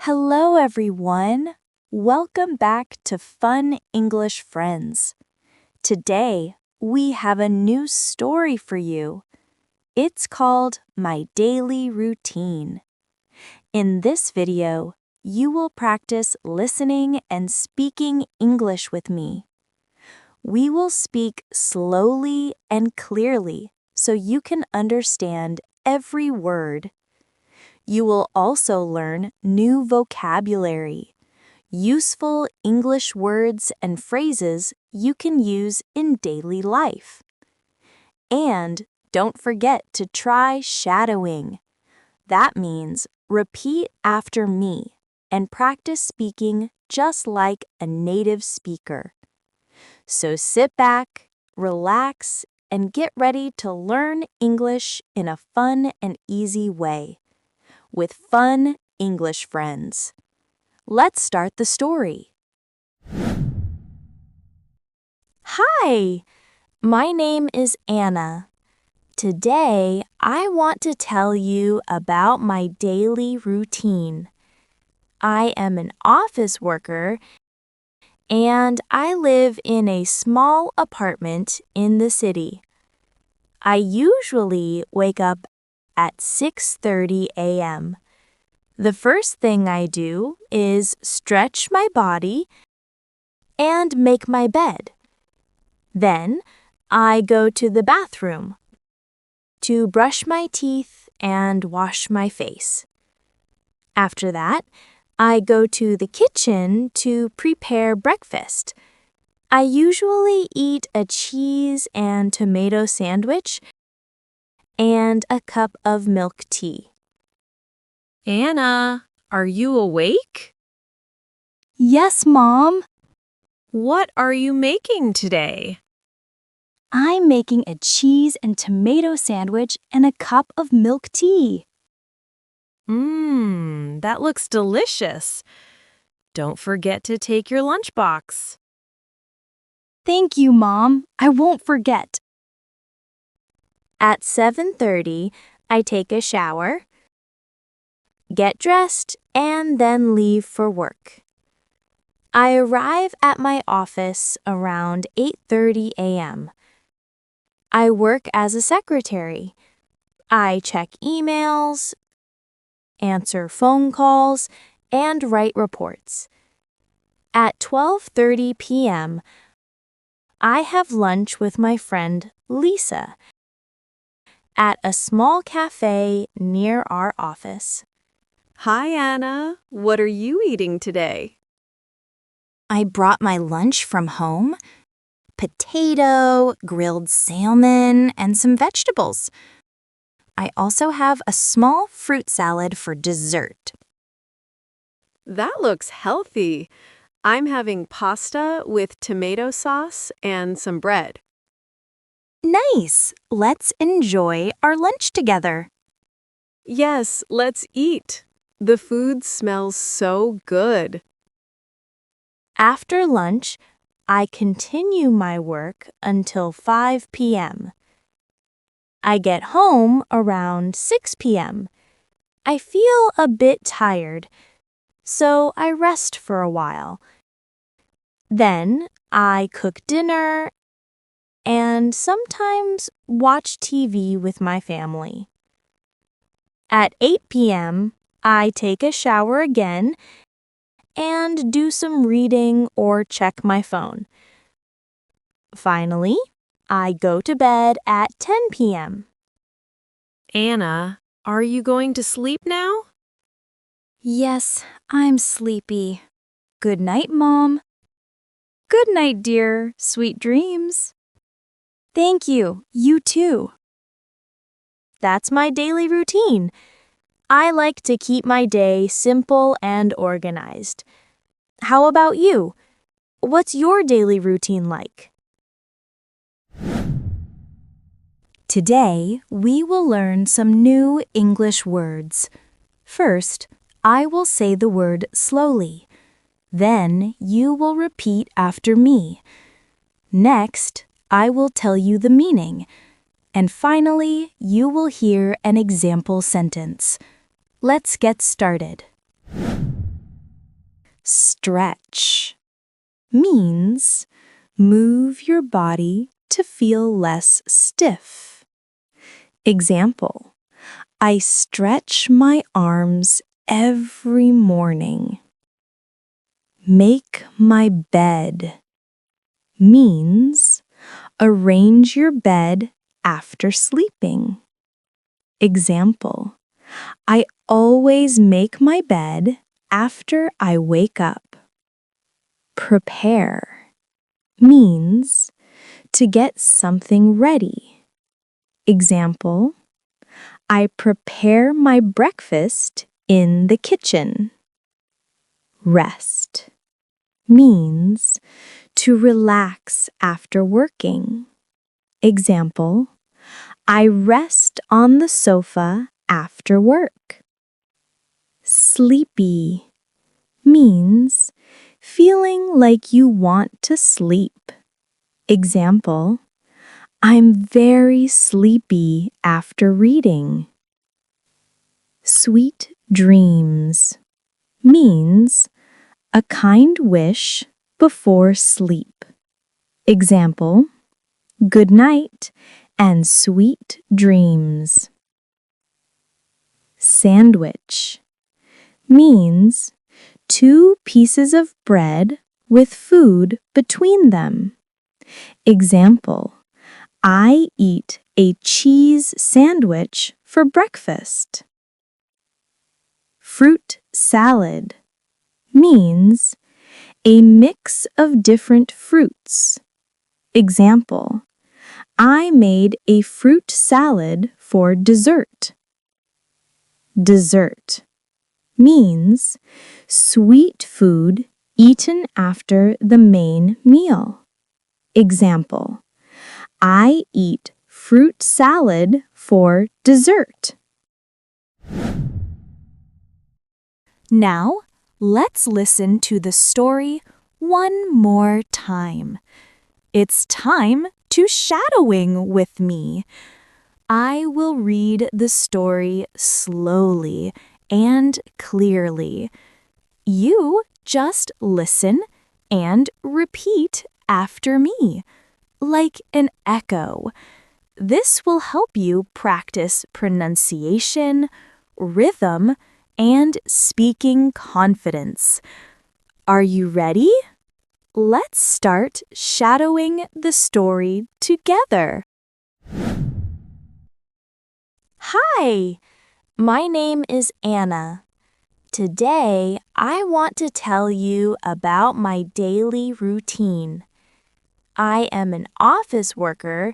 Hello, everyone. Welcome back to Fun English Friends. Today, we have a new story for you. It's called My Daily Routine. In this video, you will practice listening and speaking English with me. We will speak slowly and clearly so you can understand every word. You will also learn new vocabulary, useful English words and phrases you can use in daily life. And don't forget to try shadowing. That means repeat after me and practice speaking just like a native speaker. So sit back, relax, and get ready to learn English in a fun and easy way with Fun English Friends. Let's start the story. Hi, my name is Anna. Today, I want to tell you about my daily routine. I am an office worker and I live in a small apartment in the city. I usually wake up at 6:30 a.m. The first thing I do is stretch my body and make my bed. Then I go to the bathroom to brush my teeth and wash my face. After that, I go to the kitchen to prepare breakfast. I usually eat a cheese and tomato sandwich and a cup of milk tea. Anna, are you awake? Yes, Mom. What are you making today? I'm making a cheese and tomato sandwich and a cup of milk tea. That looks delicious. Don't forget to take your lunchbox. Thank you, Mom. I won't forget. At 7:30, I take a shower, get dressed, and then leave for work. I arrive at my office around 8:30 a.m. I work as a secretary. I check emails, answer phone calls, and write reports. At 12:30 p.m., I have lunch with my friend Lisa at a small cafe near our office. Hi, Anna. What are you eating today? I brought my lunch from home: potato, grilled salmon, and some vegetables. I also have a small fruit salad for dessert. That looks healthy. I'm having pasta with tomato sauce and some bread. Nice! Let's enjoy our lunch together. Yes, let's eat. The food smells so good. After lunch, I continue my work until 5 p.m. I get home around 6 p.m. I feel a bit tired, so I rest for a while. Then I cook dinner and sometimes watch TV with my family. At 8 p.m., I take a shower again and do some reading or check my phone. Finally, I go to bed at 10 p.m. Anna, are you going to sleep now? Yes, I'm sleepy. Good night, Mom. Good night, dear. Sweet dreams. Thank you. You too. That's my daily routine. I like to keep my day simple and organized. How about you? What's your daily routine like? Today, we will learn some new English words. First, I will say the word slowly. Then you will repeat after me. Next, I will tell you the meaning. And finally, you will hear an example sentence. Let's get started. stretch means move your body to feel less stiff. Example, I stretch my arms every morning. Make my bed means arrange your bed after sleeping. Example, I always make my bed after I wake up. Prepare means to get something ready. Example, I prepare my breakfast in the kitchen. Rest means to relax after working. Example, I rest on the sofa after work. Sleepy means feeling like you want to sleep. Example, I'm very sleepy after reading. Sweet dreams means a kind wish before sleep. Example, good night and sweet dreams. Sandwich means 2 pieces of bread with food between them. Example, I eat a cheese sandwich for breakfast. Fruit salad means a mix of different fruits. Example, I made a fruit salad for dessert. Dessert means sweet food eaten after the main meal. Example, I eat fruit salad for dessert. Now, let's listen to the story one more time. It's time to shadowing with me. I will read the story slowly and clearly. You just listen and repeat after me, like an echo. This will help you practice pronunciation, rhythm, and speaking confidence. Are you ready? Let's start shadowing the story together. Hi, my name is Anna. Today, I want to tell you about my daily routine. I am an office worker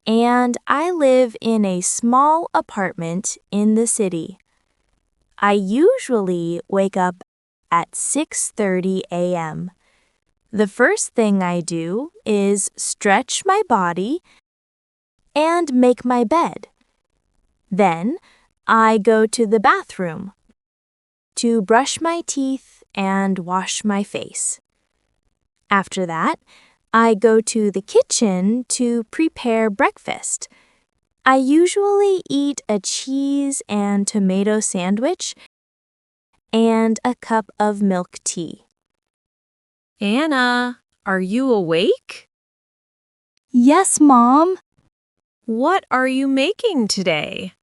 and I live in a small apartment in the city. I usually wake up at 6:30 a.m. The first thing I do is stretch my body and make my bed. Then, I go to the bathroom to brush my teeth and wash my face. After that, I go to the kitchen to prepare breakfast. I usually eat a cheese and tomato sandwich and a cup of milk tea. Anna, are you awake? Yes, Mom. What are you making today?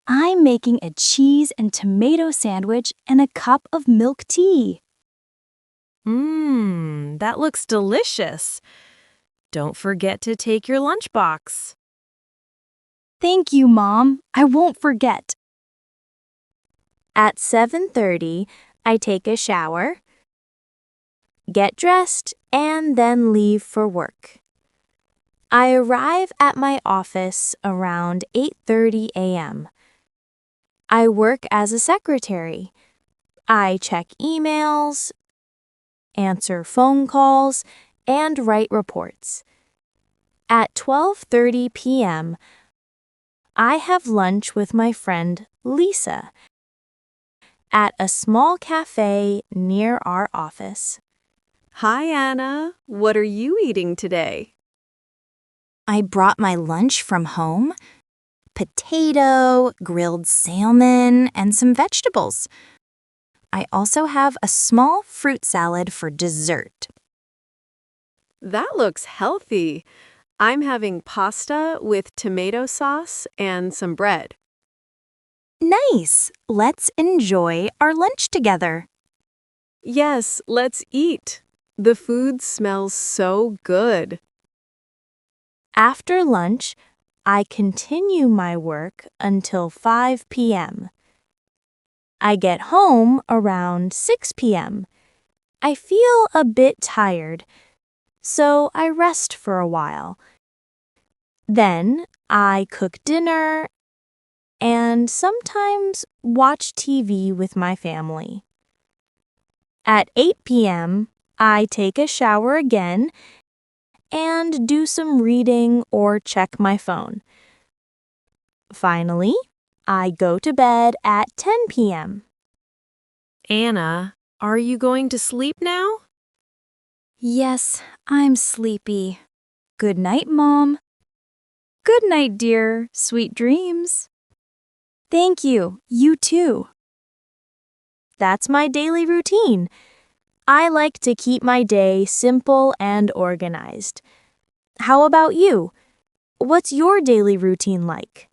I'm making a cheese and tomato sandwich and a cup of milk tea. That looks delicious. Don't forget to take your lunchbox. Thank you, Mom. I won't forget. At 7:30, I take a shower, get dressed, and then leave for work. I arrive at my office around 8:30 a.m. I work as a secretary. I check emails, answer phone calls, and write reports. At 12:30 p.m., I have lunch with my friend Lisa at a small cafe near our office. Hi, Anna. What are you eating today? I brought my lunch from home: potato, grilled salmon, and some vegetables. I also have a small fruit salad for dessert. That looks healthy. I'm having pasta with tomato sauce and some bread. Nice! Let's enjoy our lunch together. Yes, let's eat. The food smells so good. After lunch, I continue my work until 5 p.m. I get home around 6 p.m. I feel a bit tired, so I rest for a while. Then I cook dinner and sometimes watch TV with my family. At 8 p.m., I take a shower again and do some reading or check my phone. Finally, I go to bed at 10 p.m. Anna, are you going to sleep now? Yes, I'm sleepy. Good night, Mom. Good night, dear. Sweet dreams. Thank you. You too. That's my daily routine. I like to keep my day simple and organized. How about you? What's your daily routine like?